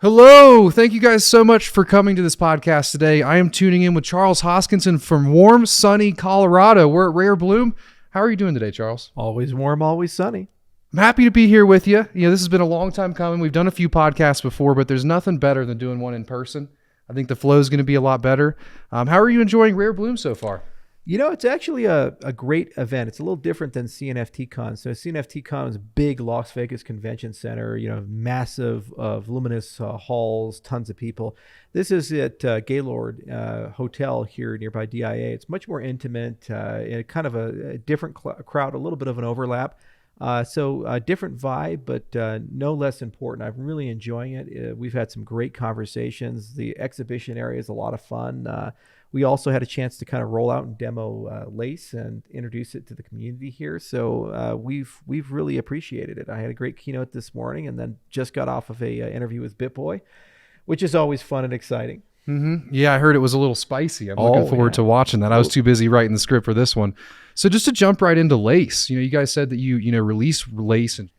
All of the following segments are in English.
Hello! Thank you guys so much for coming to this podcast today. I am tuning in with Charles Hoskinson from warm, sunny Colorado. We're at Rare Bloom. How are you doing today, Charles? Always warm, always sunny. I'm happy to be here with you. This has been a long time coming. We've done a few podcasts before, but there's nothing better than doing one in person. I think the flow is going to be a lot better. How are you enjoying Rare Bloom so far? It's actually a great event. It's a little different than CNFT-Con. So CNFT-Con is a big Las Vegas convention center, massive, voluminous halls, tons of people. This is at Gaylord Hotel here nearby DIA. It's much more intimate, kind of a different crowd, a little bit of an overlap. So a different vibe, but no less important. I'm really enjoying it. We've had some great conversations. The exhibition area is a lot of fun. We also had a chance to kind of roll out and demo Lace and introduce it to the community here. So we've really appreciated it. I had a great keynote this morning and then just got off of a interview with BitBoy, which is always fun and exciting. Mm-hmm. Yeah, I heard it was a little spicy. I'm looking forward to watching that. I was too busy writing the script for this one. So just to jump right into Lace, you guys said that you release Lace, and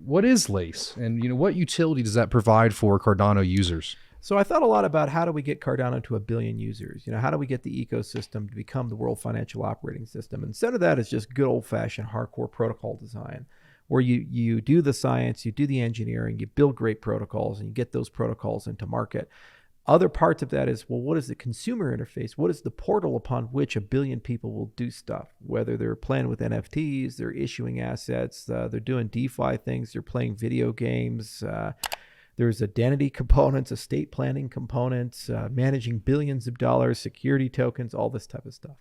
what is Lace, and what utility does that provide for Cardano users? So I thought a lot about how do we get Cardano to 1 billion users? How do we get the ecosystem to become the world financial operating system? Instead of that, it's just good old-fashioned hardcore protocol design, where you do the science, you do the engineering, you build great protocols, and you get those protocols into market. Other parts of that is, well, what is the consumer interface? What is the portal upon which 1 billion people will do stuff? Whether they're playing with NFTs, they're issuing assets, they're doing DeFi things, they're playing video games. There's identity components, estate planning components, managing billions of dollars, security tokens, all this type of stuff.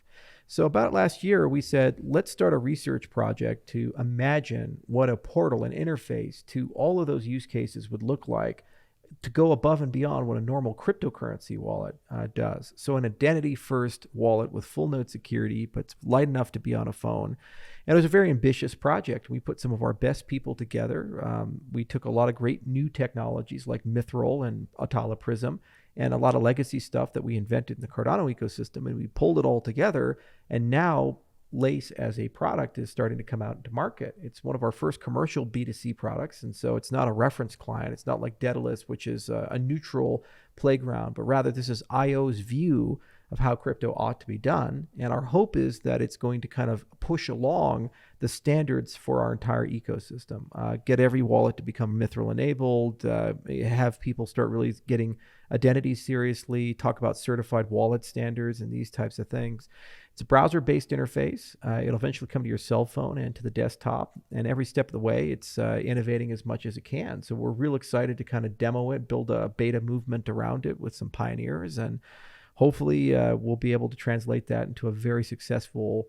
So about last year, we said, let's start a research project to imagine what a portal, an interface to all of those use cases would look like, to go above and beyond what a normal cryptocurrency wallet does. So an identity-first wallet with full node security, but it's light enough to be on a phone. And it was a very ambitious project. We put some of our best people together. We took a lot of great new technologies like Mithril and Atala Prism and a lot of legacy stuff that we invented in the Cardano ecosystem, and we pulled it all together. And now Lace as a product is starting to come out into market. It's one of our first commercial B2C products, and so it's not a reference client. It's not like Daedalus, which is a neutral playground, but rather this is IO's view of how crypto ought to be done. And our hope is that it's going to kind of push along the standards for our entire ecosystem, get every wallet to become Mithril enabled, have people start really getting identity seriously, talk about certified wallet standards and these types of things. It's a browser-based interface. It'll eventually come to your cell phone and to the desktop. And every step of the way, it's innovating as much as it can. So we're real excited to kind of demo it, build a beta movement around it with some pioneers. And hopefully we'll be able to translate that into a very successful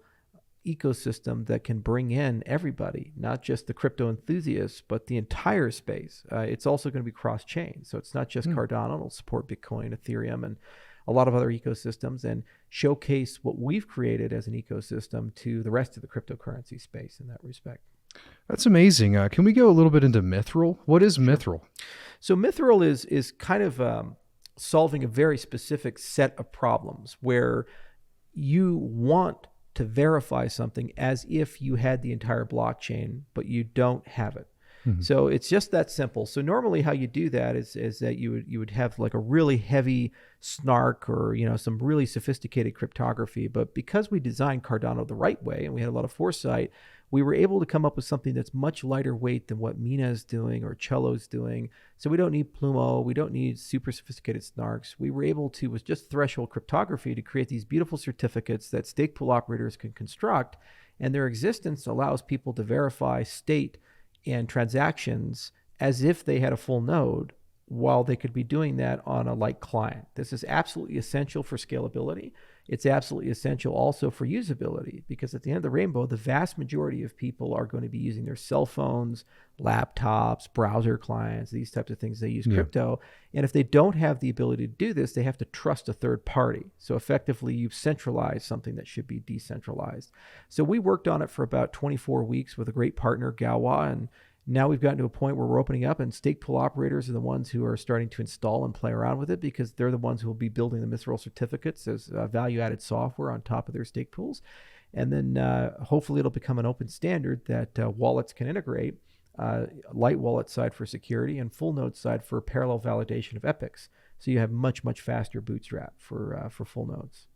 ecosystem that can bring in everybody, not just the crypto enthusiasts, but the entire space. It's also going to be cross-chain. So it's not just Cardano. It'll support Bitcoin, Ethereum, and a lot of other ecosystems, and showcase what we've created as an ecosystem to the rest of the cryptocurrency space in that respect. That's amazing. Can we go a little bit into Mithril? What is Mithril? So Mithril is kind of solving a very specific set of problems where you want to verify something as if you had the entire blockchain, but you don't have it. Mm-hmm. So it's just that simple. So normally how you do that is that you would have like a really heavy snark or some really sophisticated cryptography. But because we designed Cardano the right way and we had a lot of foresight, we were able to come up with something that's much lighter weight than what Mina is doing or Cello's doing. So we don't need Plumo, we don't need super sophisticated snarks. We were able to, with just threshold cryptography, to create these beautiful certificates that Stakepool operators can construct, and their existence allows people to verify state and transactions as if they had a full node, while they could be doing that on a light client. This is absolutely essential for scalability. It's absolutely essential also for usability, because at the end of the rainbow, the vast majority of people are going to be using their cell phones, laptops, browser clients, these types of things. They use crypto. And if they don't have the ability to do this, they have to trust a third party. So effectively, you've centralized something that should be decentralized. So we worked on it for about 24 weeks with a great partner, Gawa, and now we've gotten to a point where we're opening up, and Stakepool operators are the ones who are starting to install and play around with it, because they're the ones who will be building the Mithril certificates as value-added software on top of their stake pools. And then hopefully it'll become an open standard that wallets can integrate. light wallet side for security, and full node side for parallel validation of epochs. So you have much faster bootstrap for full nodes.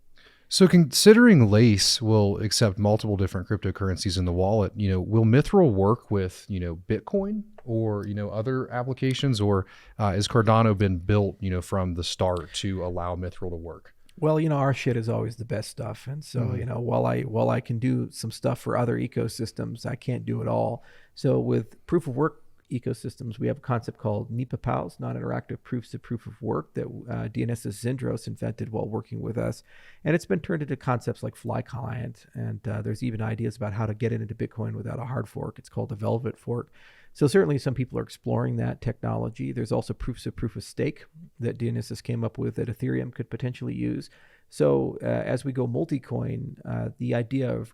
So considering Lace will accept multiple different cryptocurrencies in the wallet, will Mithril work with, Bitcoin or, other applications, or has Cardano been built, from the start to allow Mithril to work? Well, our shit is always the best stuff. And so, while I can do some stuff for other ecosystems, I can't do it all. So with proof of work ecosystems, we have a concept called NEPA-POWs, non-interactive proofs of proof of work, that DNS's Zindros invented while working with us. And it's been turned into concepts like Fly Client. And there's even ideas about how to get it into Bitcoin without a hard fork. It's called the Velvet fork. So certainly some people are exploring that technology. There's also proofs of proof of stake that DNS's came up with that Ethereum could potentially use. So as we go multi-coin, the idea of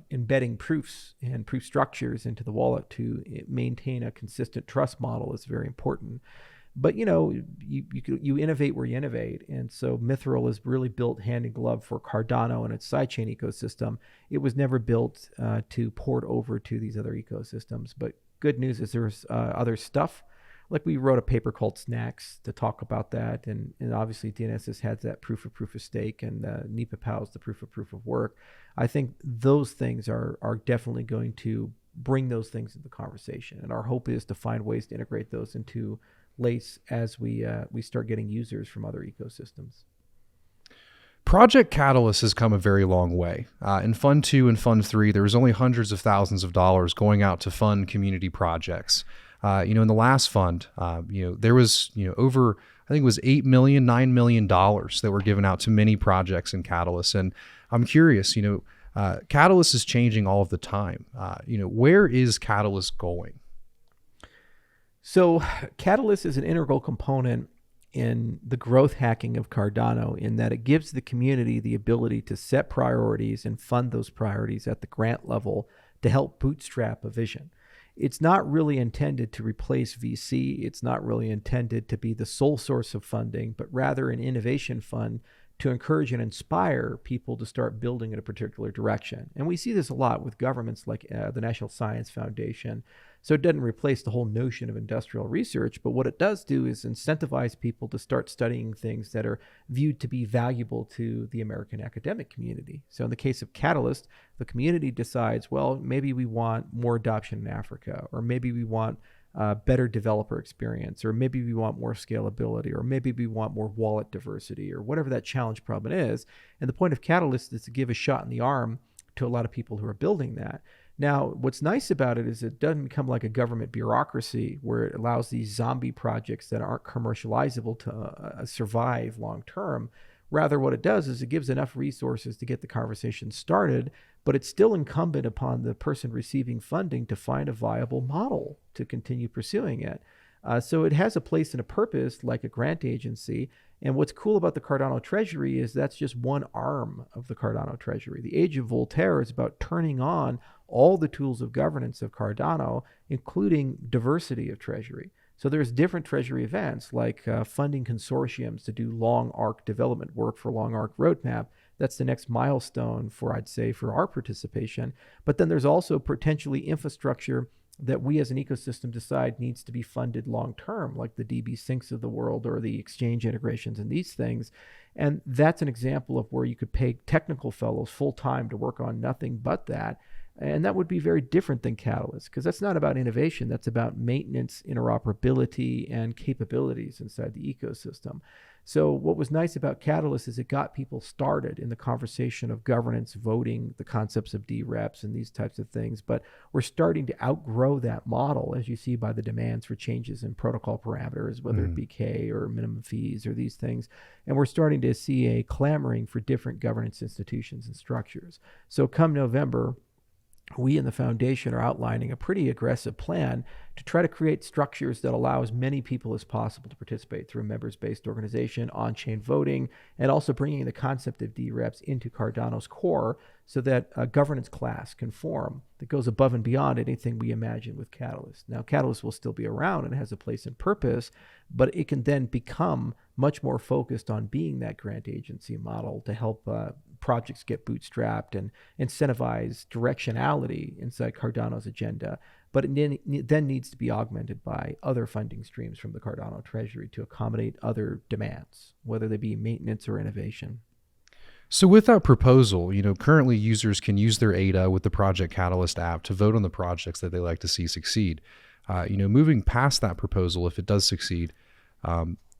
embedding proofs and proof structures into the wallet to maintain a consistent trust model is very important. But you innovate where you innovate, and so Mithril is really built hand in glove for Cardano and its sidechain ecosystem. It was never built to port over to these other ecosystems. But good news is there's other stuff. Like we wrote a paper called Snacks to talk about that, and obviously DNS has had that proof of stake, and NEPA-POWs, the proof of work. I think those things are definitely going to bring those things into the conversation, and our hope is to find ways to integrate those into Lace as we start getting users from other ecosystems. Project Catalyst has come a very long way. In Fund 2 and Fund 3, there was only hundreds of thousands of dollars going out to fund community projects. In the last fund, there was, over, I think it was $8 million, $9 million that were given out to many projects in Catalyst. And I'm curious, Catalyst is changing all of the time. Where is Catalyst going? So Catalyst is an integral component in the growth hacking of Cardano, in that it gives the community the ability to set priorities and fund those priorities at the grant level to help bootstrap a vision. It's not really intended to replace VC. It's not really intended to be the sole source of funding, but rather an innovation fund to encourage and inspire people to start building in a particular direction. And we see this a lot with governments like the National Science Foundation. So it doesn't replace the whole notion of industrial research, but what it does do is incentivize people to start studying things that are viewed to be valuable to the American academic community. So in the case of Catalyst, the community decides, well, maybe we want more adoption in Africa, or maybe we want better developer experience, or maybe we want more scalability, or maybe we want more wallet diversity, or whatever that challenge problem is. And the point of Catalyst is to give a shot in the arm to a lot of people who are building that. Now, what's nice about it is it doesn't become like a government bureaucracy where it allows these zombie projects that aren't commercializable to survive long term. Rather, what it does is it gives enough resources to get the conversation started, but it's still incumbent upon the person receiving funding to find a viable model to continue pursuing it. So it has a place and a purpose like a grant agency. And what's cool about the Cardano Treasury is that's just one arm of the Cardano Treasury. The Age of Voltaire is about turning on all the tools of governance of Cardano, including diversity of Treasury. So there's different Treasury events like funding consortiums to do long arc development work for long arc roadmap. That's the next milestone I'd say, for our participation. But then there's also potentially infrastructure that we as an ecosystem decide needs to be funded long term, like the DB Syncs of the world or the exchange integrations and these things. And that's an example of where you could pay technical fellows full time to work on nothing but that. And that would be very different than Catalyst, because that's not about innovation. That's about maintenance, interoperability, and capabilities inside the ecosystem. So what was nice about Catalyst is it got people started in the conversation of governance, voting, the concepts of DREPs and these types of things. But we're starting to outgrow that model, as you see by the demands for changes in protocol parameters, whether it be K or minimum fees or these things. And we're starting to see a clamoring for different governance institutions and structures. So come November, we in the foundation are outlining a pretty aggressive plan to try to create structures that allow as many people as possible to participate through a members-based organization, on-chain voting, and also bringing the concept of DREPs into Cardano's core so that a governance class can form that goes above and beyond anything we imagine with Catalyst. Now, Catalyst will still be around and has a place and purpose, but it can then become much more focused on being that grant agency model to help projects get bootstrapped and incentivize directionality inside Cardano's agenda. but it then needs to be augmented by other funding streams from the Cardano treasury to accommodate other demands, whether they be maintenance or innovation. So with that proposal, currently users can use their ADA with the Project Catalyst app to vote on the projects that they like to see succeed. Moving past that proposal, if it does succeed,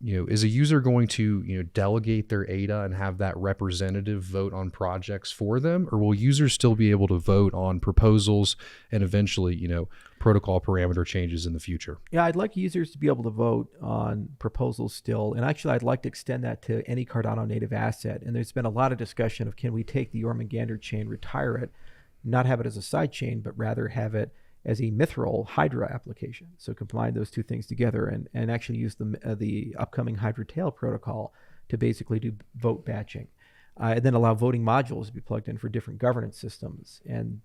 is a user going to, delegate their ADA and have that representative vote on projects for them? Or will users still be able to vote on proposals and eventually, protocol parameter changes in the future? Yeah, I'd like users to be able to vote on proposals still. And actually, I'd like to extend that to any Cardano native asset. And there's been a lot of discussion of, can we take the Jormungandr chain, retire it, not have it as a side chain, but rather have it as a Mithril Hydra application. So combine those two things together and actually use the upcoming Hydra tail protocol to basically do vote batching. And then allow voting modules to be plugged in for different governance systems and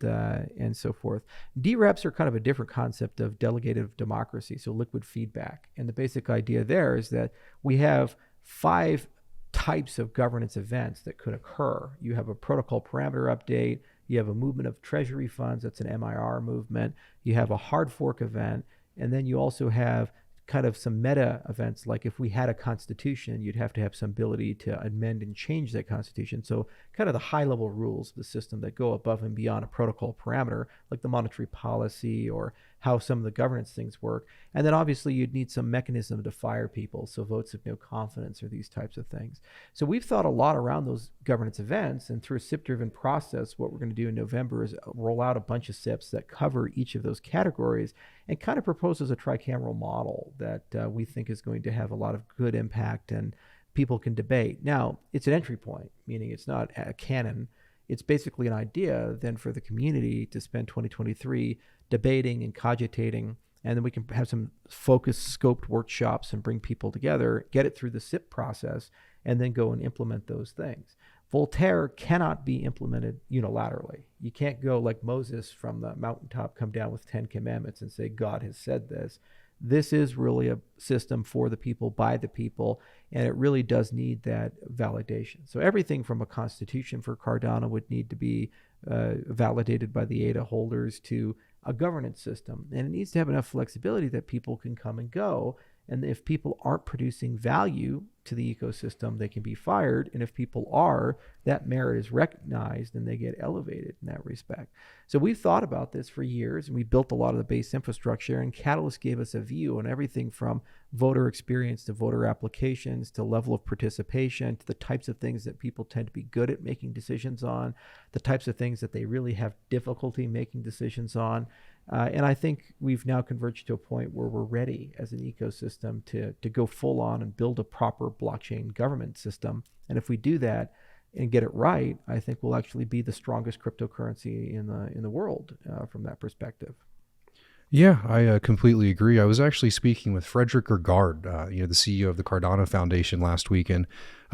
so forth. DREPs are kind of a different concept of delegative democracy, so liquid feedback. And the basic idea there is that we have 5 types of governance events that could occur. You have a protocol parameter update, you have a movement of treasury funds, that's an MIR movement, you have a hard fork event, and then you also have kind of some meta events, like if we had a constitution, you'd have to have some ability to amend and change that constitution. So kind of the high level rules of the system that go above and beyond a protocol parameter, like the monetary policy or how some of the governance things work. And then obviously you'd need some mechanism to fire people, so votes of no confidence or these types of things. So we've thought a lot around those governance events, and through a SIP-driven process, what we're going to do in November is roll out a bunch of SIPs that cover each of those categories and kind of proposes a tricameral model that we think is going to have a lot of good impact and people can debate. Now, it's an entry point, meaning it's not a canon. It's basically an idea then for the community to spend 2023 debating and cogitating, and then we can have some focused, scoped workshops and bring people together, get it through the SIP process, and then go and implement those things. Voltaire cannot be implemented unilaterally. You can't go like Moses from the mountaintop, come down with 10 commandments and say, God has said this. This is really a system for the people, by the people, and it really does need that validation. So everything from a constitution for Cardano would need to be validated by the ADA holders to a governance system. And it needs to have enough flexibility that people can come and go. And if people aren't producing value to the ecosystem, they can be fired. And if people are, that merit is recognized and they get elevated in that respect. So we've thought about this for years, and we built a lot of the base infrastructure, and Catalyst gave us a view on everything from voter experience to voter applications to level of participation to the types of things that people tend to be good at making decisions on, the types of things that they really have difficulty making decisions on. And I think we've now converged to a point where we're ready as an ecosystem to go full on and build a proper blockchain government system. And if we do that and get it right, I think we'll actually be the strongest cryptocurrency in the world from that perspective. Yeah, I completely agree. I was actually speaking with Frederick Regard, the CEO of the Cardano Foundation last week, and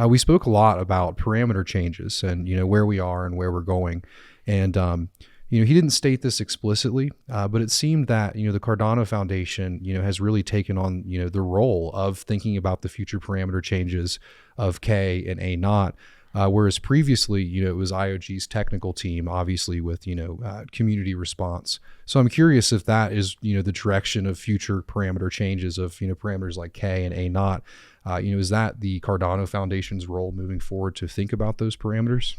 we spoke a lot about parameter changes and where we are and where we're going. And he didn't state this explicitly, but it seemed that the Cardano Foundation has really taken on the role of thinking about the future parameter changes of K and A naught. Whereas previously, it was IOG's technical team, obviously with, community response. So I'm curious if that is, the direction of future parameter changes of, parameters like K and A naught. Is that the Cardano Foundation's role moving forward to think about those parameters?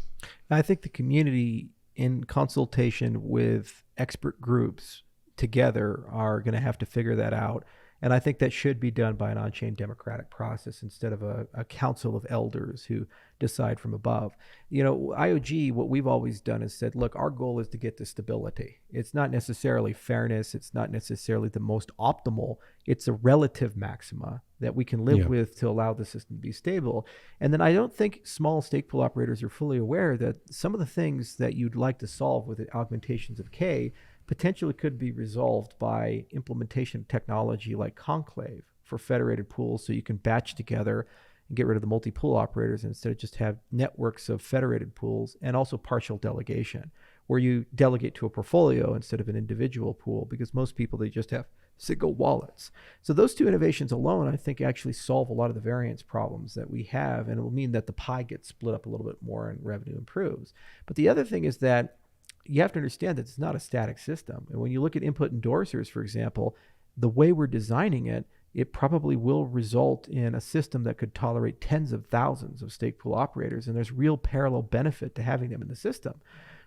I think the community, in consultation with expert groups together, are going to have to figure that out. And I think that should be done by an on-chain democratic process instead of a council of elders who decide from above. IOG, what we've always done is said, look, our goal is to get to stability. It's not necessarily fairness. It's not necessarily the most optimal. It's a relative maxima that we can live with to allow the system to be stable. And then I don't think small stake pool operators are fully aware that some of the things that you'd like to solve with the augmentations of K potentially could be resolved by implementation of technology like Conclave for federated pools, so you can batch together and get rid of the multi-pool operators instead of just have networks of federated pools, and also partial delegation, where you delegate to a portfolio instead of an individual pool, because most people, they just have single wallets. So those two innovations alone, I think, actually solve a lot of the variance problems that we have, and it will mean that the pie gets split up a little bit more and revenue improves. But the other thing is that you have to understand that it's not a static system. And when you look at input endorsers, for example, the way we're designing it, it probably will result in a system that could tolerate tens of thousands of stake pool operators. And there's real parallel benefit to having them in the system,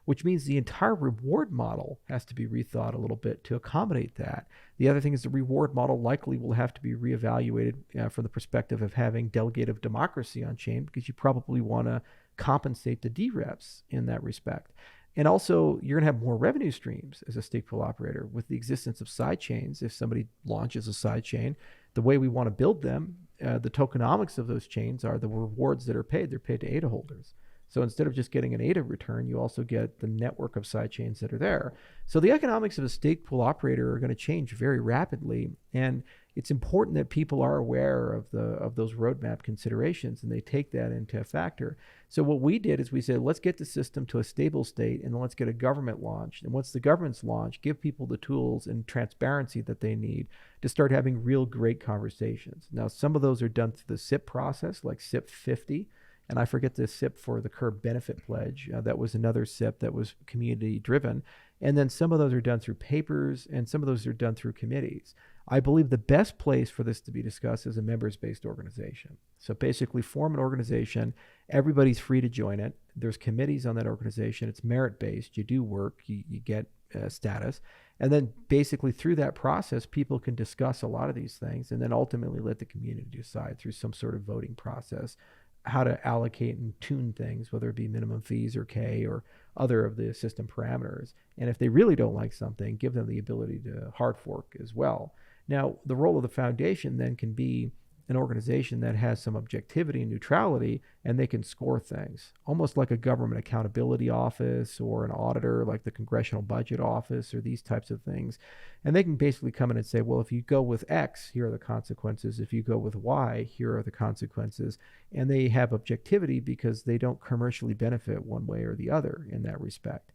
which means the entire reward model has to be rethought a little bit to accommodate that. The other thing is the reward model likely will have to be reevaluated from the perspective of having delegative democracy on chain, because you probably want to compensate the DREPs in that respect. And also, you're going to have more revenue streams as a stake pool operator with the existence of side chains. If somebody launches a side chain, the way we want to build them, the tokenomics of those chains are the rewards that are paid. They're paid to ADA holders. So instead of just getting an ADA return, you also get the network of side chains that are there. So the economics of a stake pool operator are going to change very rapidly. And it's important that people are aware of those roadmap considerations and they take that into a factor. So what we did is we said, let's get the system to a stable state and then let's get a government launched. And once the government's launched, give people the tools and transparency that they need to start having real great conversations. Now, some of those are done through the SIP process, like SIP 50. And I forget the SIP for the Curb Benefit Pledge. That was another SIP that was community driven. And then some of those are done through papers and some of those are done through committees. I believe the best place for this to be discussed is a members-based organization. So basically form an organization. Everybody's free to join it. There's committees on that organization. It's merit-based. You do work, you get status. And then basically through that process, people can discuss a lot of these things and then ultimately let the community decide through some sort of voting process how to allocate and tune things, whether it be minimum fees or K or other of the system parameters. And if they really don't like something, give them the ability to hard fork as well. Now, the role of the foundation then can be an organization that has some objectivity and neutrality, and they can score things, almost like a government accountability office or an auditor like the Congressional Budget Office or these types of things. And they can basically come in and say, well, if you go with X, here are the consequences. If you go with Y, here are the consequences. And they have objectivity because they don't commercially benefit one way or the other in that respect.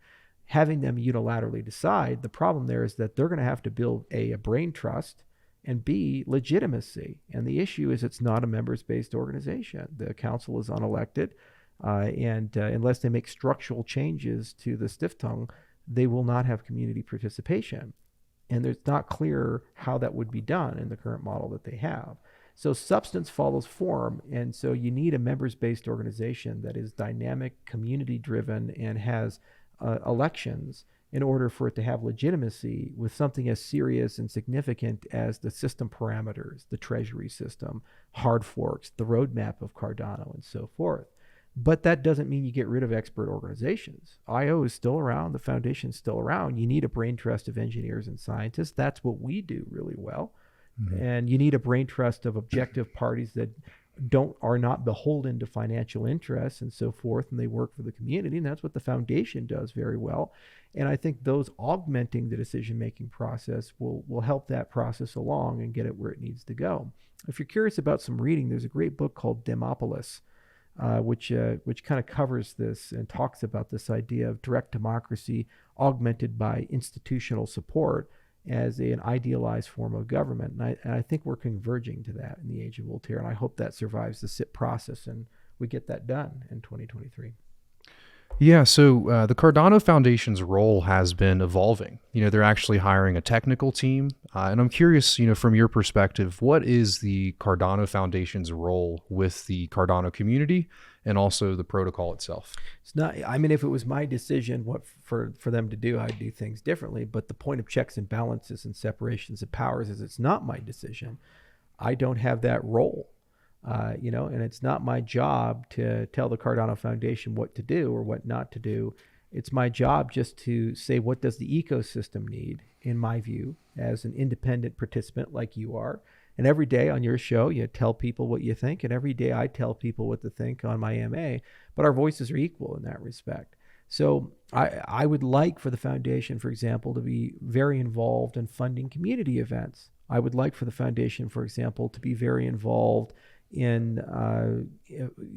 Having them unilaterally decide, the problem there is that they're going to have to build a brain trust and B, legitimacy. And the issue is it's not a members-based organization. The council is unelected, and unless they make structural changes to the Stiftung, they will not have community participation. And it's not clear how that would be done in the current model that they have. So substance follows form, and so you need a members-based organization that is dynamic, community-driven, and has elections in order for it to have legitimacy with something as serious and significant as the system parameters, the treasury system, hard forks, the roadmap of Cardano, and so forth. But that doesn't mean you get rid of expert organizations. IO is still around. The foundation is still around. You need a brain trust of engineers and scientists. That's what we do really well. Mm-hmm. And you need a brain trust of objective parties that are not beholden to financial interests and so forth, and they work for the community, and that's what the foundation does very well. And I think those augmenting the decision-making process will help that process along and get it where it needs to go. If you're curious about some reading, there's a great book called Demopolis, which kind of covers this and talks about this idea of direct democracy augmented by institutional support as an idealized form of government. And I think we're converging to that in the age of Voltaire. And I hope that survives the SIP process and we get that done in 2023. Yeah, so the Cardano Foundation's role has been evolving. They're actually hiring a technical team. And I'm curious, from your perspective, what is the Cardano Foundation's role with the Cardano community and also the protocol itself? It's not, if it was my decision what for them to do, I'd do things differently. But the point of checks and balances and separations of powers is it's not my decision. I don't have that role. And it's not my job to tell the Cardano Foundation what to do or what not to do. It's my job just to say, what does the ecosystem need, in my view, as an independent participant like you are. And every day on your show, you tell people what you think. And every day I tell people what to think on my MA. But our voices are equal in that respect. So I would like for the foundation, for example, to be very involved in funding community events. I would like for the foundation, for example, to be very involved in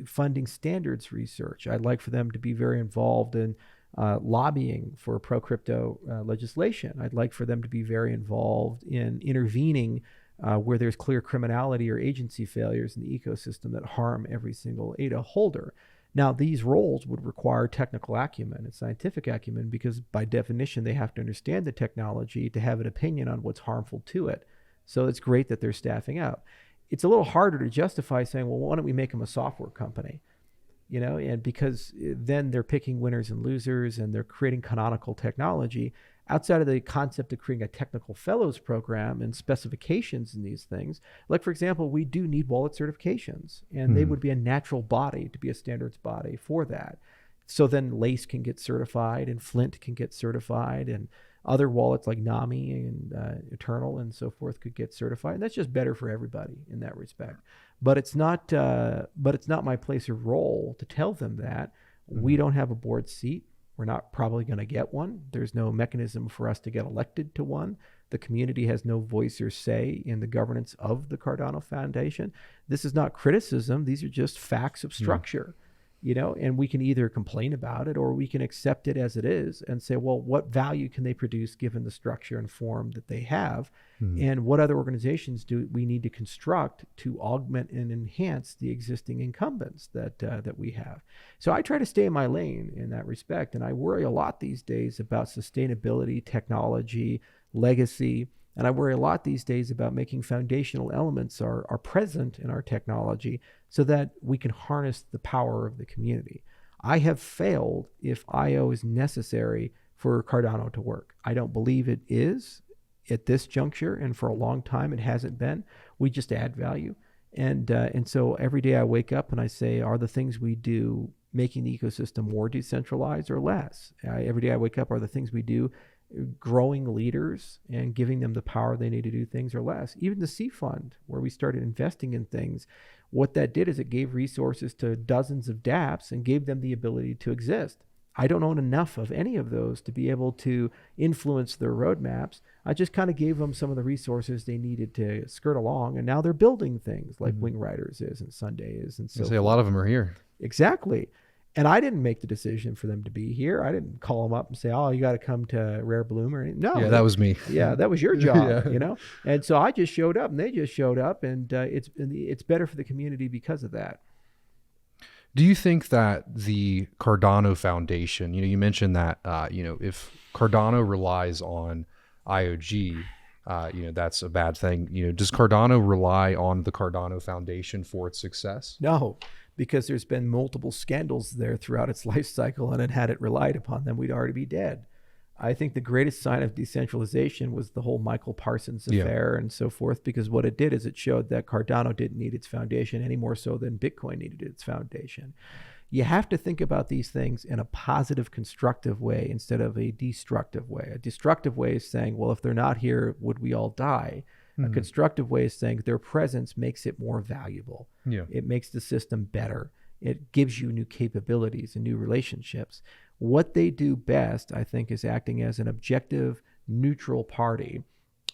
funding standards research. I'd like for them to be very involved in lobbying for pro-crypto legislation. I'd like for them to be very involved in intervening where there's clear criminality or agency failures in the ecosystem that harm every single ADA holder. Now, these roles would require technical acumen and scientific acumen because by definition, they have to understand the technology to have an opinion on what's harmful to it. So it's great that they're staffing up. It's a little harder to justify saying, well, why don't we make them a software company? And because then they're picking winners and losers and they're creating canonical technology outside of the concept of creating a technical fellows program and specifications in these things. Like, for example, we do need wallet certifications, and they would be a natural body to be a standards body for that. So then Lace can get certified and Flint can get certified and other wallets like NAMI and Eternal and so forth could get certified. And that's just better for everybody in that respect. But it's not my place or role to tell them that. We don't have a board seat. We're not probably going to get one. There's no mechanism for us to get elected to one. The community has no voice or say in the governance of the Cardano Foundation. This is not criticism. These are just facts of structure, and we can either complain about it or we can accept it as it is and say, well, what value can they produce given the structure and form that they have? And what other organizations do we need to construct to augment and enhance the existing incumbents that we have? So I try to stay in my lane in that respect. And I worry a lot these days about sustainability, technology, legacy. And I worry a lot these days about making foundational elements are present in our technology so that we can harness the power of the community. I have failed if IO is necessary for Cardano to work. I don't believe it is at this juncture, and for a long time it hasn't been. We just add value. And so every day I wake up and I say, are the things we do making the ecosystem more decentralized or less? Every day I wake up, are the things we do growing leaders and giving them the power they need to do things or less? Even the C Fund, where we started investing in things, what that did is it gave resources to dozens of dApps and gave them the ability to exist. I don't own enough of any of those to be able to influence their roadmaps. I just kind of gave them some of the resources they needed to skirt along, and now they're building things like Wing Riders is and Sunday is and so forth. A lot of them are here. Exactly. And I didn't make the decision for them to be here. I didn't call them up and say, oh, you got to come to Rare Bloom or anything. No. Yeah, that was me. Yeah, that was your job, And so I just showed up and they just showed up, and it's better for the community because of that. Do you think that the Cardano Foundation, you mentioned that, if Cardano relies on IOG, that's a bad thing. Does Cardano rely on the Cardano Foundation for its success? No, because there's been multiple scandals there throughout its life cycle, and had it relied upon them, we'd already be dead. I think the greatest sign of decentralization was the whole Michael Parsons affair and so forth, because what it did is it showed that Cardano didn't need its foundation any more so than Bitcoin needed its foundation. You have to think about these things in a positive, constructive way instead of a destructive way. A destructive way is saying, well, if they're not here, would we all die? A constructive way is saying their presence makes it more valuable. Yeah. It makes the system better. It gives you new capabilities and new relationships. What they do best, I think, is acting as an objective, neutral party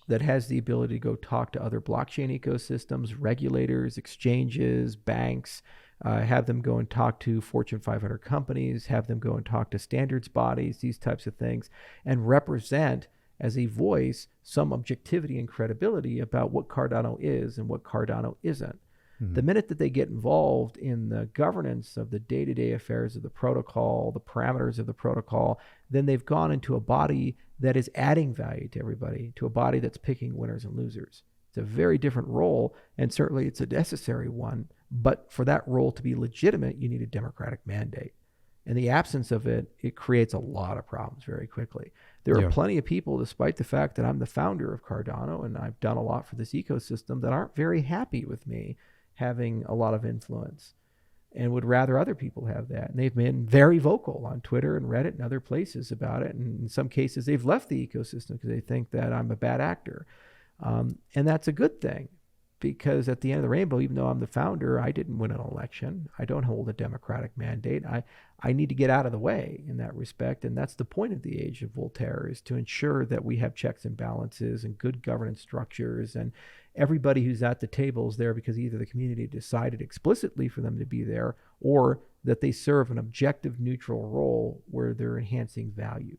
that has the ability to go talk to other blockchain ecosystems, regulators, exchanges, banks, have them go and talk to Fortune 500 companies, have them go and talk to standards bodies, these types of things, and represent as a voice some objectivity and credibility about what Cardano is and what Cardano isn't. The minute that they get involved in the governance of the day-to-day affairs of the protocol, the parameters of the protocol, then they've gone into a body that is adding value to everybody, to a body that's picking winners and losers. It's a very different role, and certainly it's a necessary one. But for that role to be legitimate, you need a democratic mandate. In the absence of it, it creates a lot of problems very quickly. There are plenty of people, despite the fact that I'm the founder of Cardano and I've done a lot for this ecosystem, that aren't very happy with me having a lot of influence and would rather other people have that. And they've been very vocal on Twitter and Reddit and other places about it. And in some cases, they've left the ecosystem because they think that I'm a bad actor. And that's a good thing, because at the end of the rainbow, even though I'm the founder, I didn't win an election. I don't hold a democratic mandate. I need to get out of the way in that respect. And that's the point of the age of Voltaire, is to ensure that we have checks and balances and good governance structures, and everybody who's at the table is there because either the community decided explicitly for them to be there, or that they serve an objective, neutral role where they're enhancing value.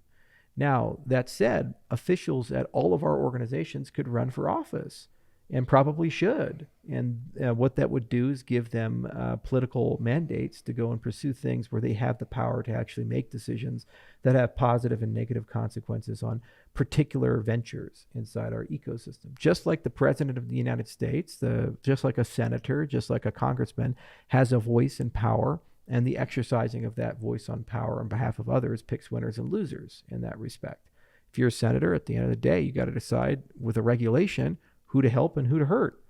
Now, that said, officials at all of our organizations could run for office. and probably should. And what that would do is give them political mandates to go and pursue things where they have the power to actually make decisions that have positive and negative consequences on particular ventures inside our ecosystem. Just like the president of the United States, just like a senator, just like a congressman has a voice and power, and the exercising of that voice on power on behalf of others picks winners and losers in that respect. If you're a senator, at the end of the day, you got to decide with a regulation who to help and who to hurt.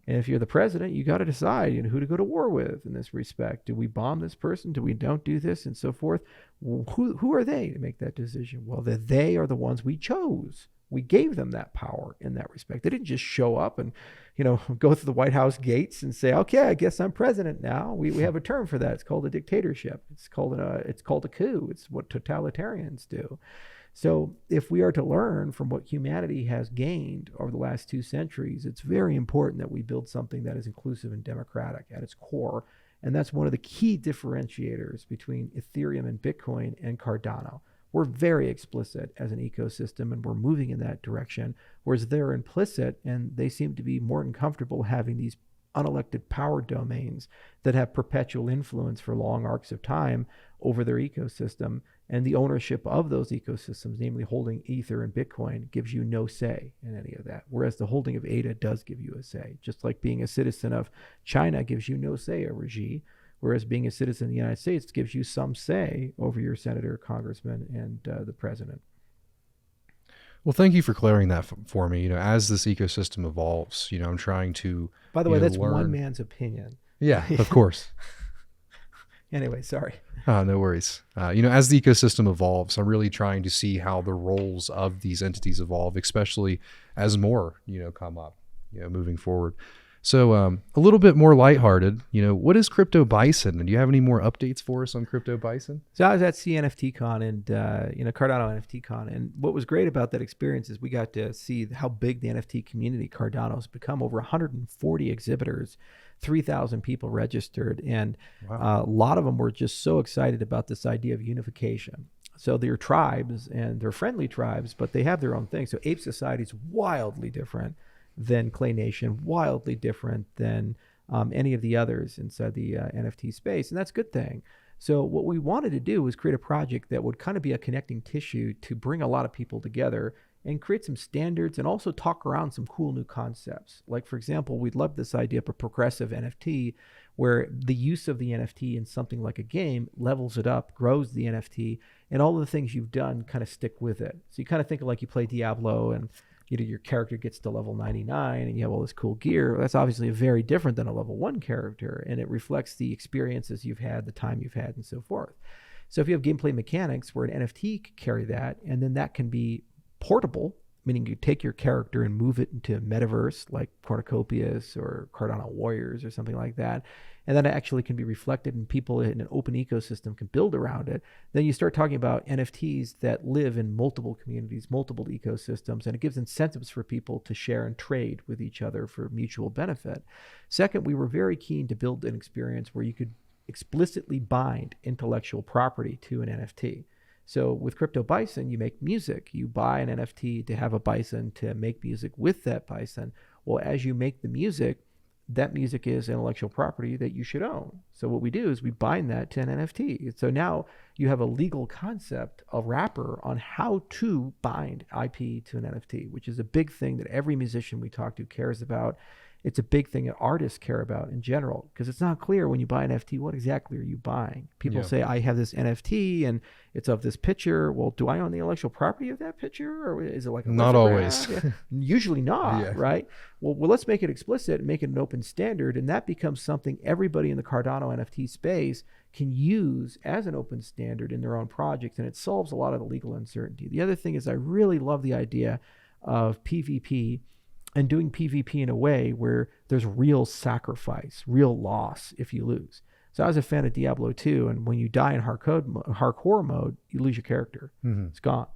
And if you're the president, you got to decide who to go to war with in this respect. Do we bomb this person? Do we don't do this, and so forth? Who are they to make that decision? Well, they are the ones we chose. We gave them that power in that respect. They didn't just show up and, go through the White House gates and say, okay, I guess I'm president now. We have a term for that. It's called a dictatorship. It's called a coup. It's what totalitarians do. So if we are to learn from what humanity has gained over the last 2 centuries, it's very important that we build something that is inclusive and democratic at its core. And that's one of the key differentiators between Ethereum and Bitcoin and Cardano. We're very explicit as an ecosystem, and we're moving in that direction, whereas they're implicit, and they seem to be more than comfortable having these unelected power domains that have perpetual influence for long arcs of time over their ecosystem. And the ownership of those ecosystems, namely holding Ether and Bitcoin, gives you no say in any of that. Whereas the holding of ADA does give you a say. Just like being a citizen of China gives you no say over Xi, whereas being a citizen of the United States gives you some say over your senator, congressman, and the president. Well, thank you for clearing that for me. As this ecosystem evolves, I'm trying to. By the way, that's learn. one man's opinion. Yeah, of course. Anyway, sorry. No worries. As the ecosystem evolves, I'm really trying to see how the roles of these entities evolve, especially as more, come up, moving forward. So a little bit more lighthearted, what is Crypto Bison? And do you have any more updates for us on Crypto Bison? So I was at CNFTCon and, Cardano NFTCon. And what was great about that experience is we got to see how big the NFT community Cardano has become. Over 140 exhibitors, 3,000 people registered. And wow. A lot of them were just so excited about this idea of unification. So they're tribes, and they're friendly tribes, but they have their own thing. So Ape Society is wildly different than Clay Nation, wildly different than any of the others inside the NFT space. And that's a good thing. So what we wanted to do was create a project that would kind of be a connecting tissue to bring a lot of people together and create some standards and also talk around some cool new concepts. Like, for example, we'd love this idea of a progressive NFT where the use of the NFT in something like a game levels it up, grows the NFT, and all of the things you've done kind of stick with it. So you kind of think of like you play Diablo and your character gets to level 99 and you have all this cool gear. That's obviously very different than a level 1 character, and it reflects the experiences you've had, the time you've had, and so forth. So if you have gameplay mechanics where an NFT can carry that, and then that can be portable, meaning you take your character and move it into a metaverse like Cornucopias or Cardano Warriors or something like that, and then it actually can be reflected and people in an open ecosystem can build around it, then you start talking about NFTs that live in multiple communities, multiple ecosystems, and it gives incentives for people to share and trade with each other for mutual benefit. Second, we were very keen to build an experience where you could explicitly bind intellectual property to an NFT. So with Crypto Bison, you make music. You buy an NFT to have a bison to make music with that bison. Well, as you make the music, that music is intellectual property that you should own. So what we do is we bind that to an NFT. So now you have a legal concept, a wrapper on how to bind IP to an NFT, which is a big thing that every musician we talk to cares about. It's a big thing that artists care about in general, because it's not clear when you buy an NFT, what exactly are you buying? People say, I have this NFT and it's of this picture. Well, do I own the intellectual property of that picture? Or is it like a not always? Yeah. Usually not, right? Well, let's make it explicit and make it an open standard. And that becomes something everybody in the Cardano NFT space can use as an open standard in their own projects. And it solves a lot of the legal uncertainty. The other thing is I really love the idea of PvP and doing PvP in a way where there's real sacrifice, real loss if you lose. So I was a fan of Diablo 2, and when you die in hardcore mode, you lose your character. Mm-hmm. It's gone.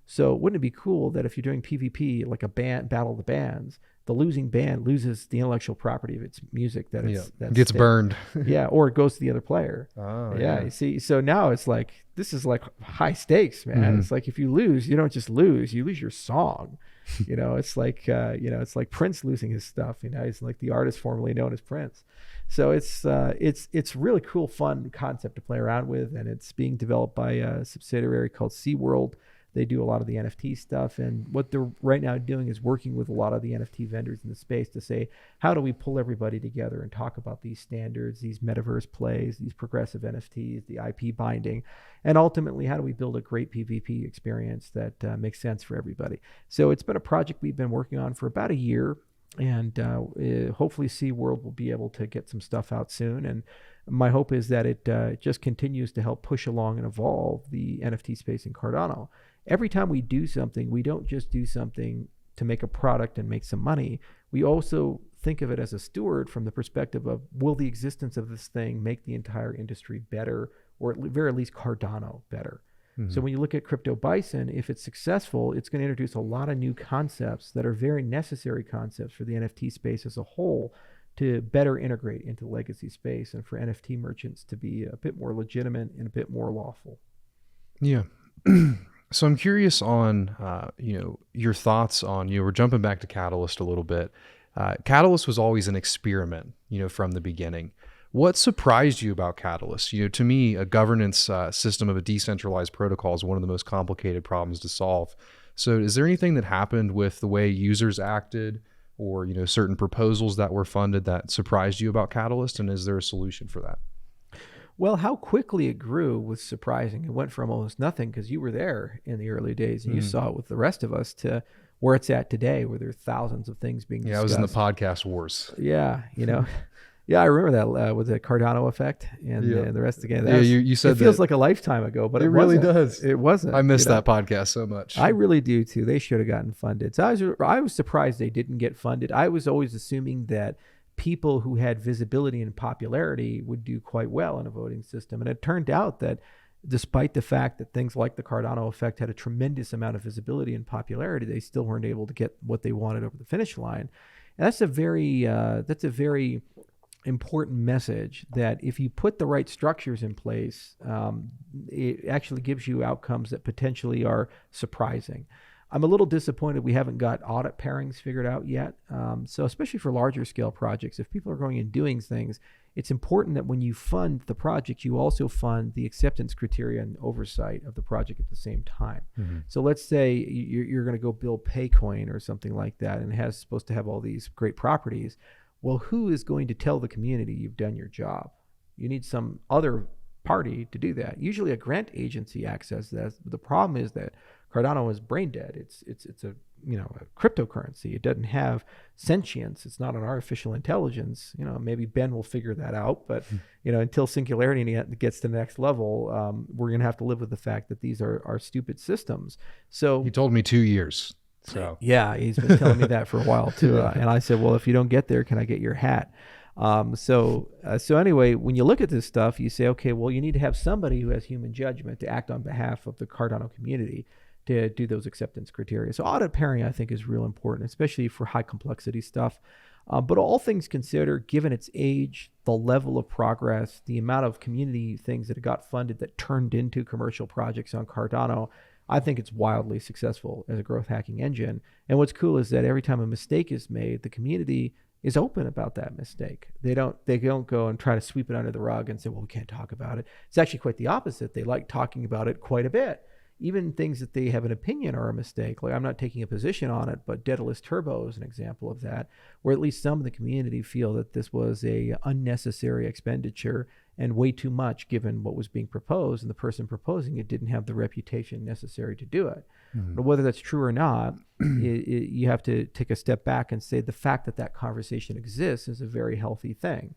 So wouldn't it be cool that if you're doing PvP, like a battle of the bands, the losing band loses the intellectual property of its music that gets burned. Yeah, or it goes to the other player. Oh, yeah. You see, so now it's like, this is like high stakes, man. It's like if you lose, you don't just lose, you lose your song. It's like it's like Prince losing his stuff. He's like the artist formerly known as Prince. So it's really cool, fun concept to play around with, and it's being developed by a subsidiary called SeaWorld. They do a lot of the NFT stuff, and what they're right now doing is working with a lot of the NFT vendors in the space to say, how do we pull everybody together and talk about these standards, these metaverse plays, these progressive NFTs, the IP binding, and ultimately, how do we build a great PvP experience that makes sense for everybody? So it's been a project we've been working on for about a year, and hopefully SeaWorld will be able to get some stuff out soon. And my hope is that it just continues to help push along and evolve the NFT space in Cardano. Every time we do something, we don't just do something to make a product and make some money. We also think of it as a steward from the perspective of, will the existence of this thing make the entire industry better, or at the very least Cardano better? So when you look at Crypto Bison, if it's successful, it's going to introduce a lot of new concepts that are very necessary concepts for the NFT space as a whole to better integrate into the legacy space, and for NFT merchants to be a bit more legitimate and a bit more lawful. Yeah. So I'm curious on, your thoughts on, we're jumping back to Catalyst a little bit. Catalyst was always an experiment, from the beginning. What surprised you about Catalyst? To me, a governance system of a decentralized protocol is one of the most complicated problems to solve. So is there anything that happened with the way users acted, or, certain proposals that were funded that surprised you about Catalyst? And is there a solution for that? Well, how quickly it grew was surprising. It went from almost nothing, because you were there in the early days and you saw it with the rest of us, to where it's at today, where there are thousands of things being discussed. I was in the podcast wars. Yeah, yeah, I remember that with the Cardano effect and the rest again. You said it feels like a lifetime ago, but it really wasn't. does. It wasn't. I missed that podcast so much. I really do too. They should have gotten funded. So I was surprised they didn't get funded. I was always assuming that people who had visibility and popularity would do quite well in a voting system. And it turned out that despite the fact that things like the Cardano effect had a tremendous amount of visibility and popularity, they still weren't able to get what they wanted over the finish line. And that's a very important message, that if you put the right structures in place, it actually gives you outcomes that potentially are surprising. I'm a little disappointed we haven't got audit pairings figured out yet. So especially for larger scale projects, if people are going and doing things, it's important that when you fund the project, you also fund the acceptance criteria and oversight of the project at the same time. So let's say you're going to go build Paycoin or something like that, and it's supposed to have all these great properties. Well, who is going to tell the community you've done your job? You need some other party to do that. Usually a grant agency accesses that. The problem is that Cardano is brain dead. It's a a cryptocurrency. It doesn't have sentience. It's not an artificial intelligence. Maybe Ben will figure that out, but until Singularity gets to the next level, we're gonna have to live with the fact that these are stupid systems. So he told me 2 years. So yeah, he's been telling me that for a while too. And I said, well, if you don't get there, can I get your hat? So anyway, when you look at this stuff, you say, okay, well, you need to have somebody who has human judgment to act on behalf of the Cardano community to do those acceptance criteria. So audit pairing, I think, is real important, especially for high complexity stuff. But all things considered, given its age, the level of progress, the amount of community things that got funded that turned into commercial projects on Cardano, I think it's wildly successful as a growth hacking engine. And what's cool is that every time a mistake is made, the community is open about that mistake. They don't go and try to sweep it under the rug and say, well, we can't talk about it. It's actually quite the opposite. They like talking about it quite a bit. Even things that they have an opinion are a mistake. Like, I'm not taking a position on it, but Daedalus Turbo is an example of that, where at least some of the community feel that this was a unnecessary expenditure and way too much given what was being proposed, and the person proposing it didn't have the reputation necessary to do it. But whether that's true or not, you have to take a step back and say the fact that that conversation exists is a very healthy thing.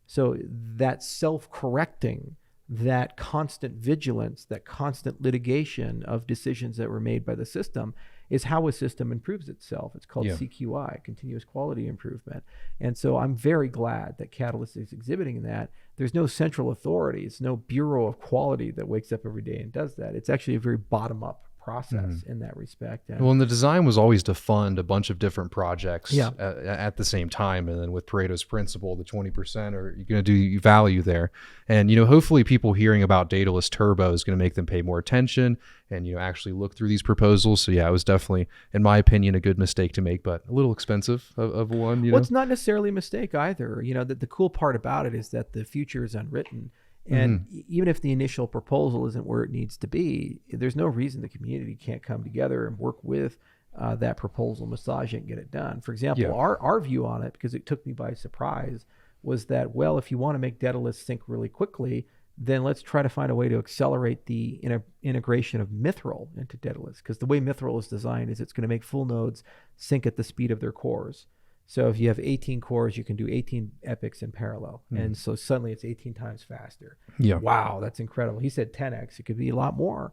So that self-correcting, that constant vigilance, that constant litigation of decisions that were made by the system is how a system improves itself. It's called CQI, continuous quality improvement. And so I'm very glad that Catalyst is exhibiting that. There's no central authority. It's no bureau of quality that wakes up every day and does that. It's actually a very bottom-up process in that respect. And the design was always to fund a bunch of different projects Yeah. at the same time. And then with Pareto's principle, the 20%, or you're going to do value there. And, hopefully people hearing about Daedalus Turbo is going to make them pay more attention and, actually look through these proposals. So yeah, it was definitely, in my opinion, a good mistake to make, but a little expensive of one. Well, it's not necessarily a mistake either. The cool part about it is that the future is unwritten. And even if the initial proposal isn't where it needs to be, there's no reason the community can't come together and work with that proposal, massage it, and get it done. For example, our view on it, because it took me by surprise, was that, well, if you want to make Daedalus sync really quickly, then let's try to find a way to accelerate the integration of Mithril into Daedalus. Because the way Mithril is designed is it's going to make full nodes sync at the speed of their cores. So if you have 18 cores, you can do 18 epochs in parallel. And so suddenly it's 18 times faster. Yeah. Wow, that's incredible. He said 10x. It could be a lot more.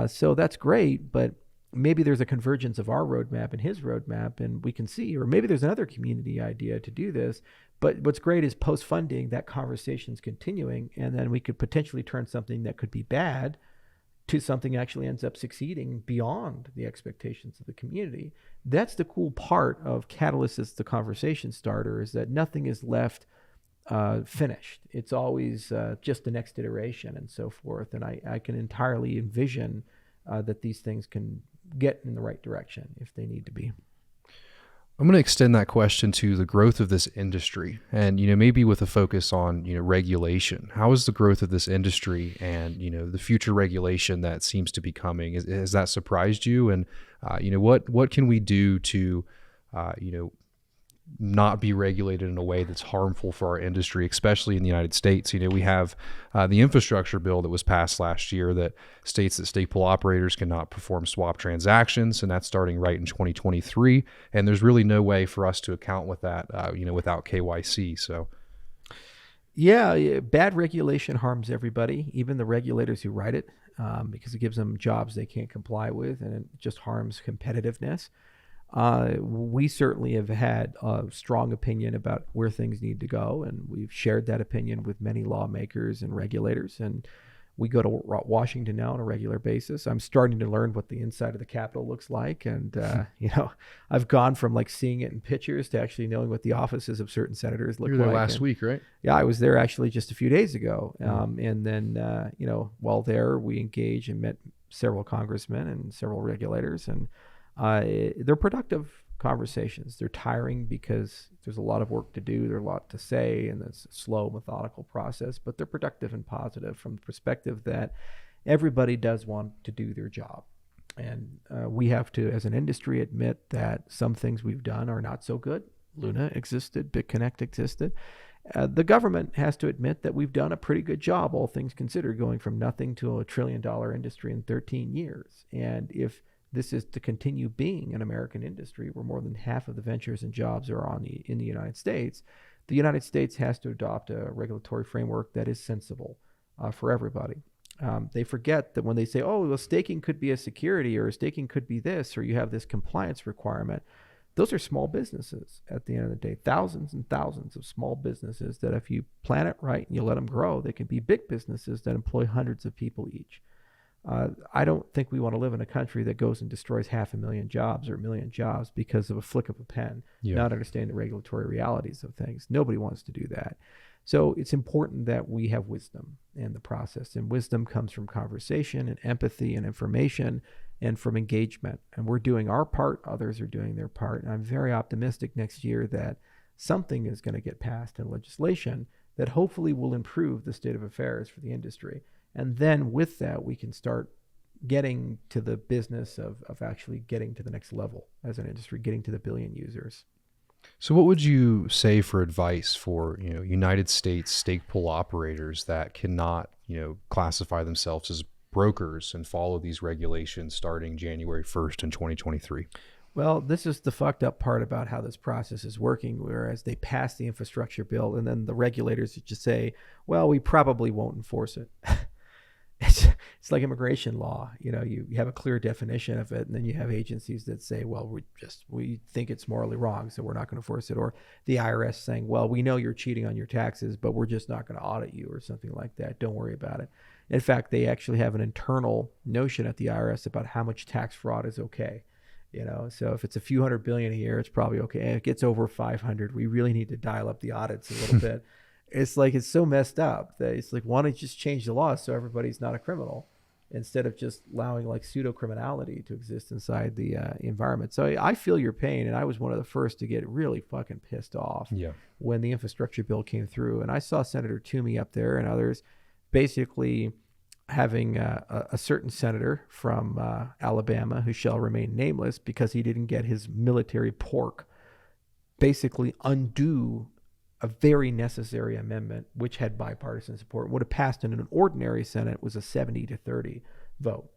So that's great, but maybe there's a convergence of our roadmap and his roadmap, and we can see, or maybe there's another community idea to do this. But what's great is post-funding, that conversation's continuing, and then we could potentially turn something that could be bad to something actually ends up succeeding beyond the expectations of the community. That's the cool part of Catalyst as the conversation starter, is that nothing is left finished. It's always just the next iteration and so forth. And I can entirely envision that these things can get in the right direction if they need to be. I'm going to extend that question to the growth of this industry, and maybe with a focus on regulation. How is the growth of this industry and the future regulation that seems to be coming? Has that surprised you? And what can we do to not be regulated in a way that's harmful for our industry, especially in the United States? We have the infrastructure bill that was passed last year that states that Stakepool operators cannot perform swap transactions, and that's starting right in 2023. And there's really no way for us to account with that, without KYC. So, yeah, bad regulation harms everybody, even the regulators who write it, because it gives them jobs they can't comply with, and it just harms competitiveness. We certainly have had a strong opinion about where things need to go, and we've shared that opinion with many lawmakers and regulators, and we go to Washington now on a regular basis. I'm starting to learn what the inside of the Capitol looks like, and I've gone from seeing it in pictures to actually knowing what the offices of certain senators look like. You were there last week, right? Yeah, I was there actually just a few days ago, and then while there, we engaged and met several congressmen and several regulators, and they're productive conversations. They're tiring because there's a lot of work to do. There's a lot to say, and it's a slow, methodical process, but they're productive and positive from the perspective that everybody does want to do their job. And we have to, as an industry, admit that some things we've done are not so good. Luna existed, BitConnect existed. The government has to admit that we've done a pretty good job, all things considered, going from nothing to a $1 trillion industry in 13 years. And if this is to continue being an American industry where more than half of the ventures and jobs are in the United States, the United States has to adopt a regulatory framework that is sensible for everybody. They forget that when they say, oh, well, staking could be a security, or staking could be this, or you have this compliance requirement, those are small businesses at the end of the day, thousands and thousands of small businesses that if you plan it right and you let them grow, they can be big businesses that employ hundreds of people each. I don't think we want to live in a country that goes and destroys 500,000 jobs or 1 million jobs because of a flick of a pen, not understanding the regulatory realities of things. Nobody wants to do that. So it's important that we have wisdom in the process, and wisdom comes from conversation and empathy and information and from engagement. And we're doing our part, others are doing their part. And I'm very optimistic next year that something is going to get passed in legislation that hopefully will improve the state of affairs for the industry. And then with that, we can start getting to the business of actually getting to the next level as an industry, getting to the 1 billion users. So what would you say for advice for, United States Stakepool operators that cannot, classify themselves as brokers and follow these regulations starting January 1st in 2023? Well, this is the fucked up part about how this process is working, whereas they pass the infrastructure bill and then the regulators just say, well, we probably won't enforce it. It's like immigration law. You have a clear definition of it, and then you have agencies that say, well, we think it's morally wrong, so we're not going to enforce it. Or the IRS saying, well, we know you're cheating on your taxes, but we're just not going to audit you, or something like that. Don't worry about it. In fact, they actually have an internal notion at the IRS about how much tax fraud is okay. So if it's a few $100 billion a year, it's probably okay. If it gets over 500, we really need to dial up the audits a little bit. It's like, it's so messed up that it's like, why don't you just change the law so everybody's not a criminal, instead of just allowing like pseudo criminality to exist inside the environment. So I feel your pain, and I was one of the first to get really fucking pissed off when the infrastructure bill came through. And I saw Senator Toomey up there and others basically having a certain senator from Alabama, who shall remain nameless because he didn't get his military pork, basically undo a very necessary amendment which had bipartisan support. Would have passed in an ordinary Senate, was a 70-30 vote.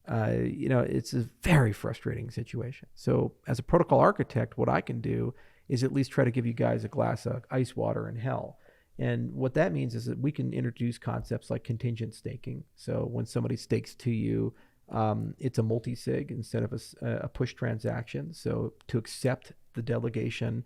It's a very frustrating situation. So as a protocol architect, what I can do is at least try to give you guys a glass of ice water in hell. And what that means is that we can introduce concepts like contingent staking. So when somebody stakes to you, it's a multi-sig instead of a push transaction. So to accept the delegation,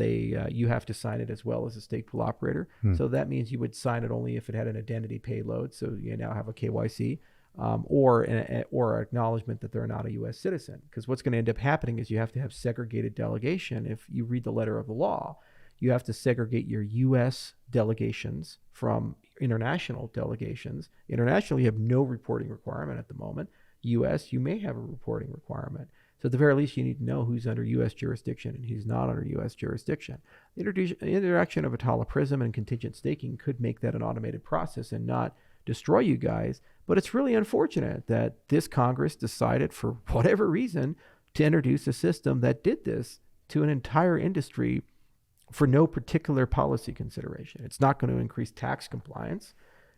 you have to sign it as well as a Stakepool operator. So that means you would sign it only if it had an identity payload. So you now have a KYC or acknowledgement that they're not a U.S. citizen. Because what's going to end up happening is you have to have segregated delegation. If you read the letter of the law, you have to segregate your U.S. delegations from international delegations. International, you have no reporting requirement at the moment. U.S., you may have a reporting requirement. So at the very least, you need to know who's under U.S. jurisdiction and who's not under U.S. jurisdiction. The introduction of a Tala Prism and contingent staking could make that an automated process and not destroy you guys. But it's really unfortunate that this Congress decided, for whatever reason, to introduce a system that did this to an entire industry for no particular policy consideration. It's not going to increase tax compliance.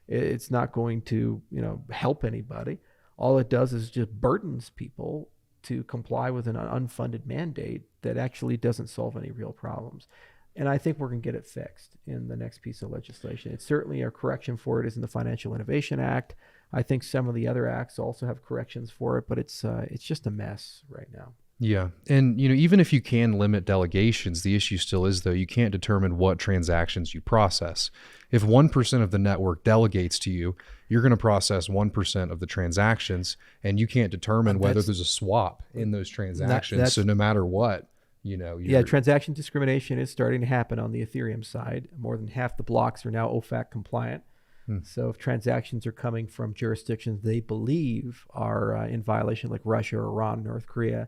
It's not going to, help anybody. All it does is just burdens people to comply with an unfunded mandate that actually doesn't solve any real problems. And I think we're going to get it fixed in the next piece of legislation. It's certainly a correction for it is in the Financial Innovation Act. I think some of the other acts also have corrections for it, but it's just a mess right now. Yeah. And, even if you can limit delegations, the issue still is, though, you can't determine what transactions you process. If 1% of the network delegates to you, you're going to process 1% of the transactions, and you can't determine whether there's a swap in those transactions. So no matter what, transaction discrimination is starting to happen on the Ethereum side. More than half the blocks are now OFAC compliant. So if transactions are coming from jurisdictions they believe are in violation, like Russia, Iran, North Korea,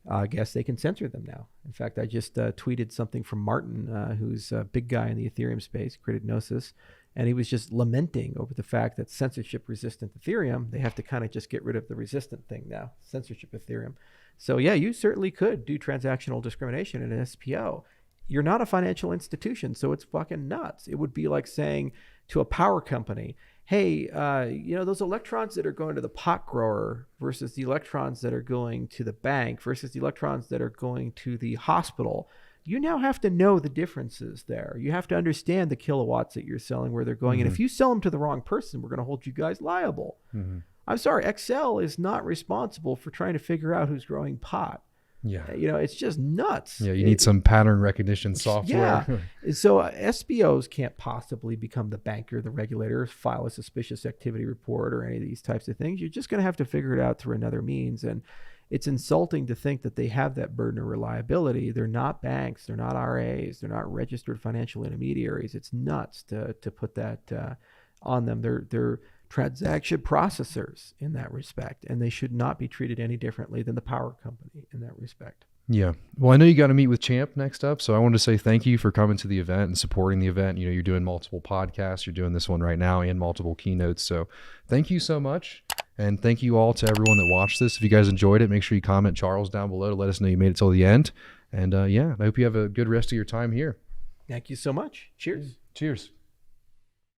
I guess they can censor them now. In fact, I just tweeted something from Martin, who's a big guy in the Ethereum space, created Gnosis, and he was just lamenting over the fact that censorship-resistant Ethereum, they have to kind of just get rid of the resistant thing now, censorship Ethereum. So yeah, you certainly could do transactional discrimination in an SPO. You're not a financial institution, so it's fucking nuts. It would be like saying to a power company, hey, those electrons that are going to the pot grower versus the electrons that are going to the bank versus the electrons that are going to the hospital, you now have to know the differences there. You have to understand the kilowatts that you're selling, where they're going. And if you sell them to the wrong person, we're going to hold you guys liable. I'm sorry, Excel is not responsible for trying to figure out who's growing pot. Yeah. It's just nuts. Yeah, you need some pattern recognition software. Yeah. So SPOs can't possibly become the banker, the regulator, file a suspicious activity report or any of these types of things. You're just going to have to figure it out through another means. And it's insulting to think that they have that burden of reliability. They're not banks. They're not RAs. They're not registered financial intermediaries. It's nuts to put that on them. They're transaction processors in that respect, and they should not be treated any differently than the power company in that respect. Yeah. Well, I know you got to meet with Champ next up, so I wanted to say thank you for coming to the event and supporting the event. You're doing multiple podcasts. You're doing this one right now and multiple keynotes. So thank you so much. And thank you all to everyone that watched this. If you guys enjoyed it, make sure you comment Charles down below to let us know you made it till the end. And I hope you have a good rest of your time here. Thank you so much. Cheers. Cheers.